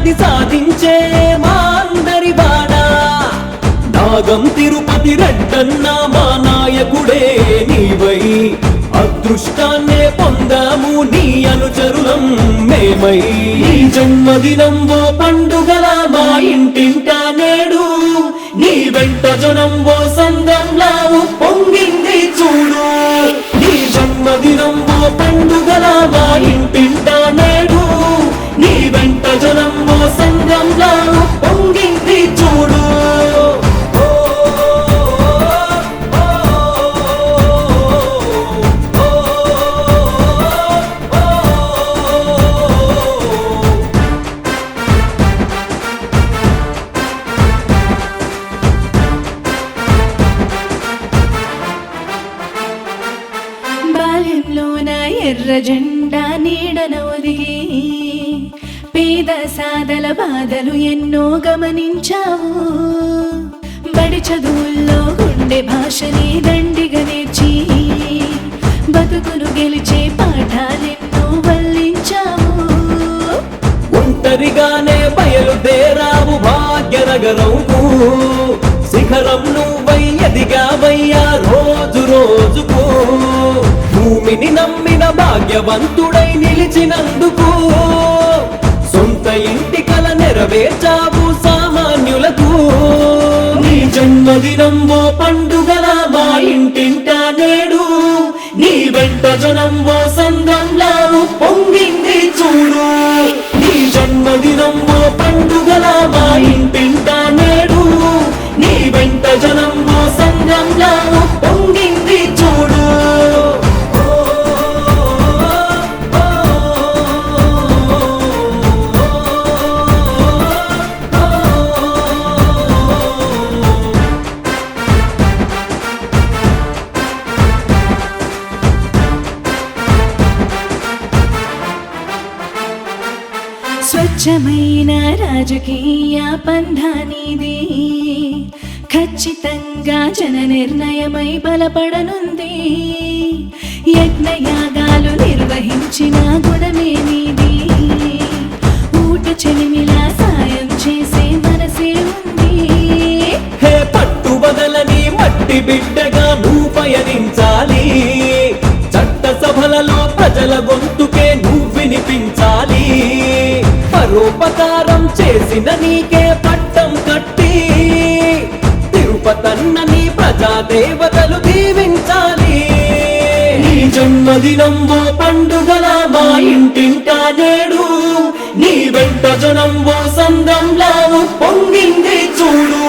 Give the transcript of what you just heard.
అనుకున్నది సాధించే మా అందరి బాణ నాగం తిరుపతి రెడ్డన్న మా నాయకుడే నీవై అదృష్టాన్నే పొందాము నీ అనుచరులం మేమై నీ జన్మదినం ఓ పండుగలా మా ఇంటింట నేడు నీ వెంట జనం ఓ సంద్రంలా పొంగింది చూడు నీ జన్మదినం ఓ పండుగలా మా ఇంటింట నేడు నీ వెంట జనం ఓ సంద్రంలా పొంగింది చూడు బాల్యంలోన ఎర్ర జెండా నీడన ఒదిగి పేద సాదల బాధలు ఎన్నో గమనించావు బడి చదువుల్లో గుండె భాషని దండిగా నేర్చి బతుకులు గెలిచే పాఠాలెన్నో వల్లించావు ఒంటరిగానే బయలుదేరావు భాగ్యనగరంకు శిఖరం నువ్వై ఎదిగావయ్యా రోజు రోజుకు భూమిని నమ్మిన భాగ్యవంతుడై నిలిచినందుకు సొంత ఇంటి కల నెరవేర్చావు సామాన్యులకు నీ జన్మదినం ఓ పండుగలా మా ఇంటింట నేడు నీ వెంట జనం ఓ సంద్రంలా పొంగింది చూడు నీ జన్మదినం ఓ పండుగలా మా ఇంటింట నేడు నీ వెంట జనం ఓ సంద్రంలా పొంగింది చూడు స్వచ్ఛమైన రాజకీయ పంధానిది ఖచ్చితంగా జన నిర్ణయమై బలపడనుంది యజ్ఞయాగాలు నిర్వహించిన గుణమే నీది ఊట చెలిమిలా సాయం చేసే మనసే ఉంది హే పట్టు బదలని మట్టి బిడ్డగా నువ్వు పయనించాలి చట్టసభలలో ప్రజల గొంతుకే నువ్వు వినిపించాలి పరోపకారం చేసిన నీకే పట్టం కట్టి తిరుపతన్న నీ ప్రజాదేవతలు దీవించాలి నీ జన్మదినం ఓ పండుగలా మా ఇంటింట నేడు నీ వెంట జనం ఓ సంద్రంలా పొంగింది చూడు